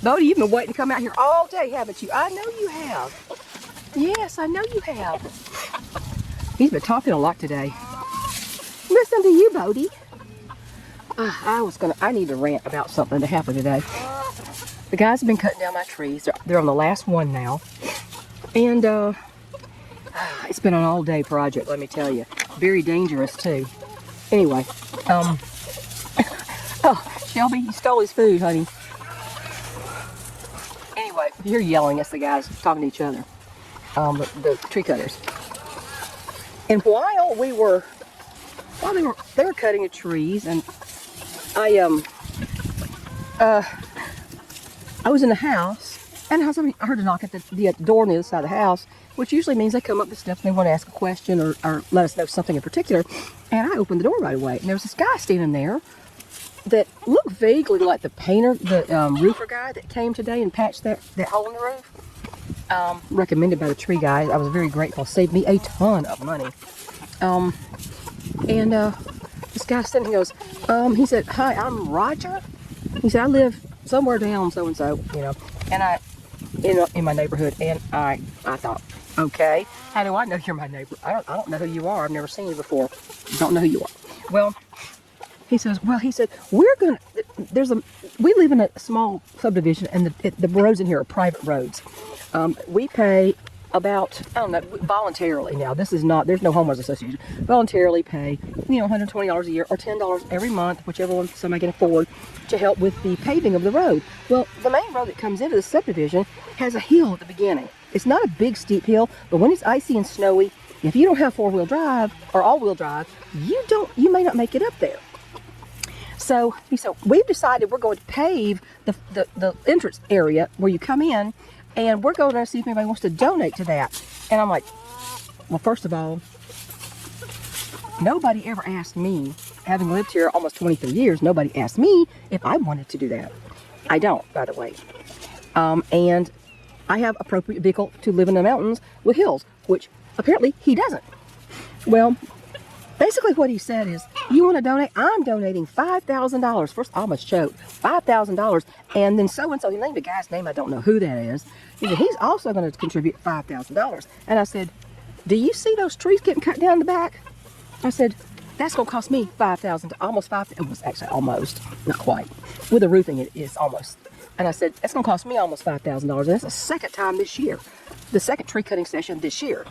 Bodie, you've been waiting to come out here all day, haven't you? I know you have. Yes, I know you have. He's been talking a lot today. Listen to you, Bodie. I need to rant about something that happened today. The guys have been cutting down my trees. They're on the last one now. And it's been an all-day project, let me tell you. Very dangerous, too. Anyway, oh, Shelby, you stole his food, honey. Anyway, you're yelling. It's the guys talking to each other, the tree cutters. And while they were cutting the trees, and I was in the house, and I heard a knock at the door on the other side of the house, which usually means they come up the steps and they want to ask a question or let us know something in particular. And I opened the door right away, and there was this guy standing there that looked vaguely like the painter, the roofer guy that came today and patched that hole in the roof. Recommended by the tree guy. I was very grateful. Saved me a ton of money. This guy sitting, he goes, he said, "Hi, I'm Roger." He said, "I live somewhere down so-and-so, and in my neighborhood." And I thought, okay, how do I know you're my neighbor? I don't know who you are. I've never seen you before. Don't know who you are. Well, he said, we live in a small subdivision, and the roads in here are private roads. We pay about, I don't know, voluntarily now. There's no homeowners association. Voluntarily pay, $120 a year or $10 every month, whichever one somebody can afford, to help with the paving of the road. Well, the main road that comes into the subdivision has a hill at the beginning. It's not a big steep hill, but when it's icy and snowy, if you don't have four-wheel drive or all-wheel drive, you may not make it up there. So he said, we've decided we're going to pave the entrance area where you come in, and we're going to see if anybody wants to donate to that. And I'm like, well, first of all, nobody ever asked me, having lived here almost 23 years, nobody asked me if I wanted to do that. I don't, by the way. And I have appropriate vehicle to live in the mountains with hills, which apparently he doesn't. Well, basically what he said is, you want to donate? I'm donating $5,000. First, I almost choked. $5,000. And then so-and-so, he named a guy's name. I don't know who that is. He said, he's also going to contribute $5,000. And I said, do you see those trees getting cut down the back? I said, that's going to cost me $5,000, almost $5,000. It was actually almost, not quite. With the roofing, it is almost. And I said, that's going to cost me almost $5,000. And that's the second time this year. The second tree cutting session this year.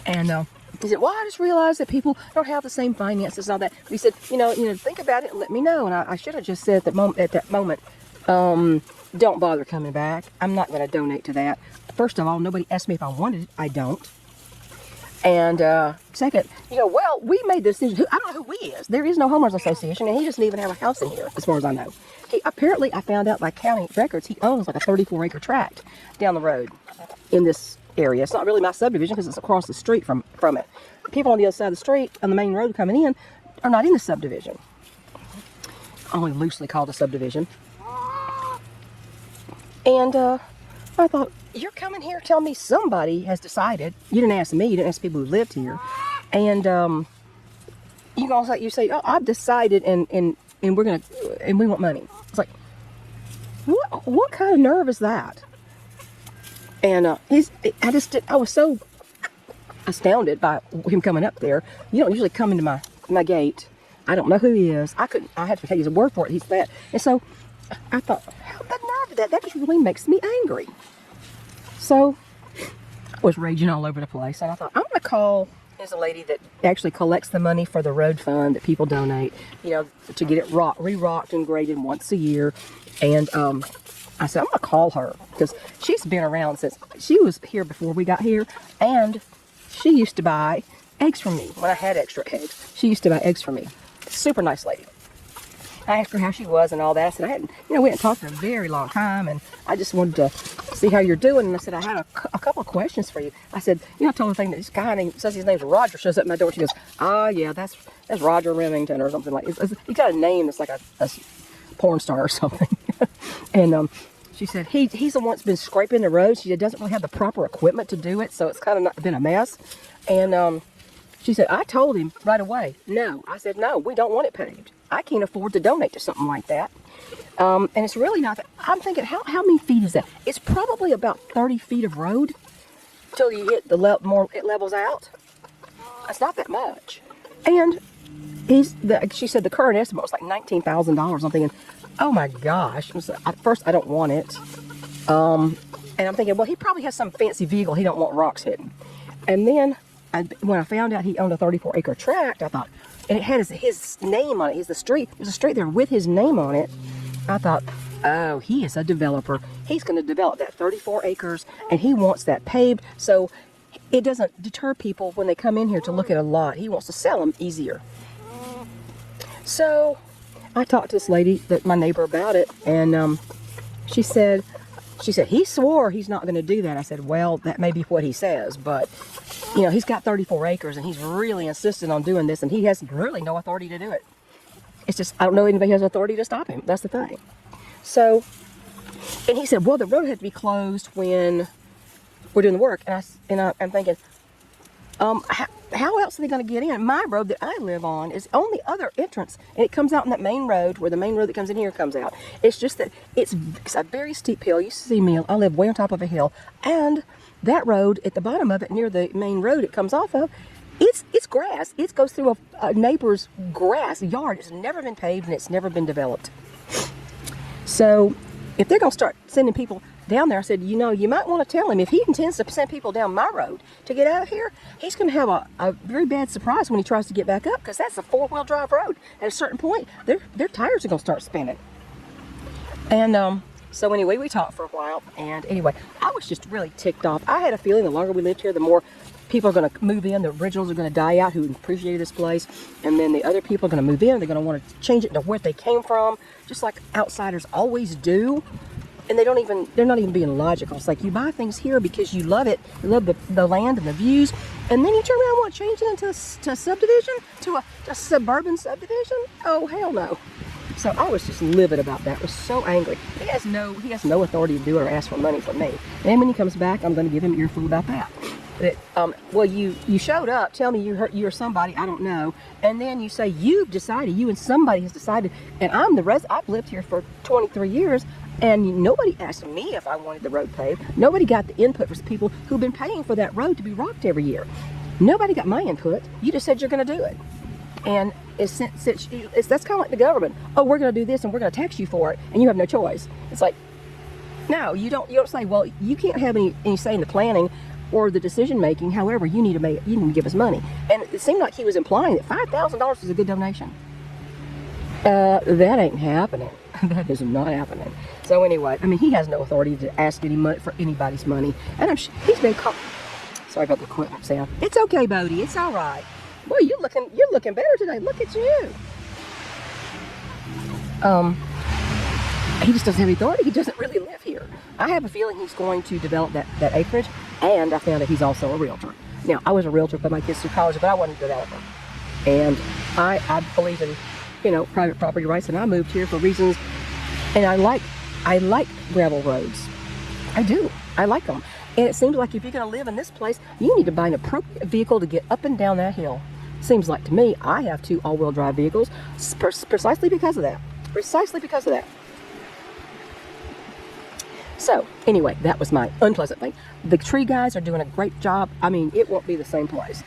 And he said, well, I just realized that people don't have the same finances and all that. He said, think about it and let me know. And I should have just said at that moment, don't bother coming back. I'm not going to donate to that. First of all, nobody asked me if I wanted it. I don't. And second, well, we made this decision. I don't know who we is. There is no homeowners association, and he doesn't even have a house in here, as far as I know. Apparently, I found out by county records, he owns like a 34-acre tract down the road in this area. It's not really my subdivision because it's across the street from it. People on the other side of the street, on the main road coming in, are not in the subdivision. Only loosely called a subdivision. And I thought, you're coming here telling me somebody has decided. You didn't ask me, you didn't ask people who lived here. And you say, oh, I've decided and we want money. It's like, what kind of nerve is that? And I was so astounded by him coming up there. You don't usually come into my gate. I don't know who he is. I had to take his word for it. He's that. And so I thought, how the nerve of that? That just really makes me angry. So I was raging all over the place. And I thought, I'm going to call. There's a lady that actually collects the money for the road fund that people donate, to get it re-rocked and graded once a year. And I said, I'm going to call her because she's been around since she was here before we got here. And she used to buy eggs from me when I had extra eggs. She used to buy eggs from me. Super nice lady. I asked her how she was and all that. I said, we hadn't talked for a very long time, and I just wanted to see how you're doing. And I said, I had a couple of questions for you. I said, I told her that this guy says his name's Roger shows up at my door. She goes, yeah, that's Roger Remington or something like that. He got a name that's like a porn star or something. And she said, he's the one that's been scraping the road. She said, doesn't really have the proper equipment to do it, so it's kind of been a mess. And she said, I told him right away, no. I said, no, we don't want it paved. I can't afford to donate to something like that. And it's really not that. I'm thinking, how many feet is that? It's probably about 30 feet of road until you hit the more it levels out. It's not that much. And she said the current estimate was like $19,000. I'm thinking, oh my gosh. At first, I don't want it. And I'm thinking, well, he probably has some fancy vehicle. He don't want rocks hitting. And then when I found out he owned a 34-acre tract, I thought, and it had his name on it. There's a street there with his name on it. I thought, oh, he is a developer. He's going to develop that 34 acres, and he wants that paved so it doesn't deter people when they come in here to look at a lot. He wants to sell them easier. So I talked to this lady, my neighbor, about it, and she said he swore he's not going to do that. I said, well, that may be what he says, but you know, he's got 34 acres, and he's really insistent on doing this, and he has really no authority to do it. It's just, I don't know anybody who has authority to stop him. That's the thing. So, and he said, well, the road had to be closed when we're doing the work. And I'm thinking, how else are they going to get in? My road that I live on is only other entrance, and it comes out in that main road where the main road that comes in here comes out. It's just that it's a very steep hill. You see me, I live way on top of a hill, and that road at the bottom of it, near the main road it comes off of, it's grass. It goes through a neighbor's grass yard. It's never been paved and it's never been developed. So if they're going to start sending people down there, I said, you know, you might want to tell him if he intends to send people down my road to get out of here, he's going to have a very bad surprise when he tries to get back up, because that's a four-wheel drive road. At a certain point, their tires are going to start spinning. And so anyway, we talked for a while, and anyway, I was just really ticked off. I had a feeling the longer we lived here, the more people are going to move in. The originals are going to die out who appreciated this place, and then the other people are going to move in. They're going to want to change it to where they came from, just like outsiders always do. And they're not even being logical. It's like you buy things here because you love it, you love the land and the views, and then you turn around and want to change it into a subdivision, to a suburban subdivision. Oh, hell no. So I was just livid about that. I was so angry. He has no authority to do it or ask for money from me. And when he comes back, I'm going to give him an earful about that. Well, you showed up. Tell me you're somebody I don't know, and then you say you've decided. You and somebody has decided, and I'm the resident. I've lived here for 23 years, and nobody asked me if I wanted the road paved. Nobody got the input from people who've been paying for that road to be rocked every year. Nobody got my input. You just said you're going to do it, and that's kind of like the government. Oh, we're going to do this, and we're going to tax you for it, and you have no choice. It's like, no, you don't say, well, you can't have any say in the planning or the decision making. However, you need to give us money. And it seemed like he was implying that $5,000 is a good donation. That ain't happening. That is not happening. So anyway, I mean, he has no authority to ask any money for anybody's money. And he's been caught. Sorry about the equipment sound. It's okay, Bodie. It's all right. Boy, you're looking better today. Look at you. He just doesn't have any authority. He doesn't really live here. I have a feeling he's going to develop that acreage, and I found out he's also a realtor. Now, I was a realtor, put my kids through college, but I wasn't a developer. And I believe in, private property rights, and I moved here for reasons, and I like gravel roads. I do. I like them. And it seems like if you're going to live in this place, you need to buy an appropriate vehicle to get up and down that hill. Seems like to me, I have 2 all-wheel drive vehicles precisely because of that. Precisely because of that. So, anyway, that was my unpleasant thing. The tree guys are doing a great job. I mean, it won't be the same place.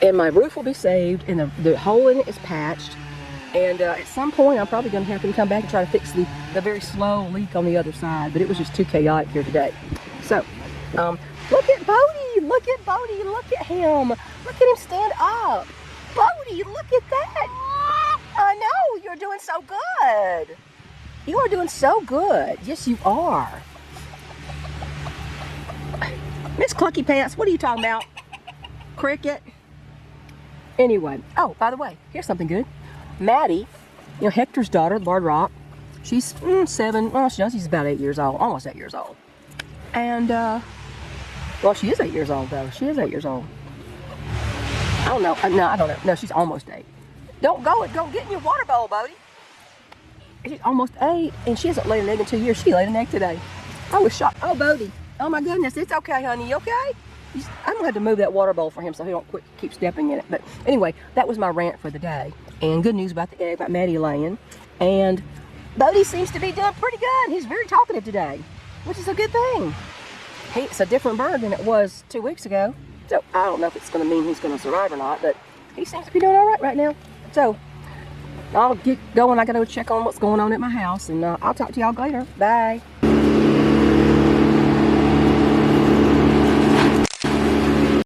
And my roof will be saved, and the hole in it is patched. And at some point, I'm probably going to have to come back and try to fix the very slow leak on the other side. But it was just too chaotic here today. So, look at Bodie. Look at Bodie. Look at him. Look at him stand up. Bodie, look at that. I know. You're doing so good. You are doing so good. Yes, you are. Miss Clucky Pants, what are you talking about? Cricket? Anyway. Oh, by the way, here's something good. Maddie, Hector's daughter, Lord Rock, she's 7. Well, she's about 8 years old. Almost 8 years old. And, well, she is 8 years old, though. She is 8 years old. I don't know. No, I don't know. No, she's almost 8. Don't get in your water bowl, Bodie. She's almost 8, and she hasn't laid an egg in 2 years. She laid an egg today. I was shocked. Oh, Bodie. Oh, my goodness. It's okay, honey. You okay? I'm going to have to move that water bowl for him so he don't keep stepping in it. But anyway, that was my rant for the day. And good news about the egg, about Maddie laying. And Bodie seems to be doing pretty good. He's very talkative today, which is a good thing. It's a different bird than it was 2 weeks ago. So I don't know if it's going to mean he's going to survive or not, but he seems to be doing all right now. So I'll get going. I got to go check on what's going on at my house, and I'll talk to y'all later. Bye.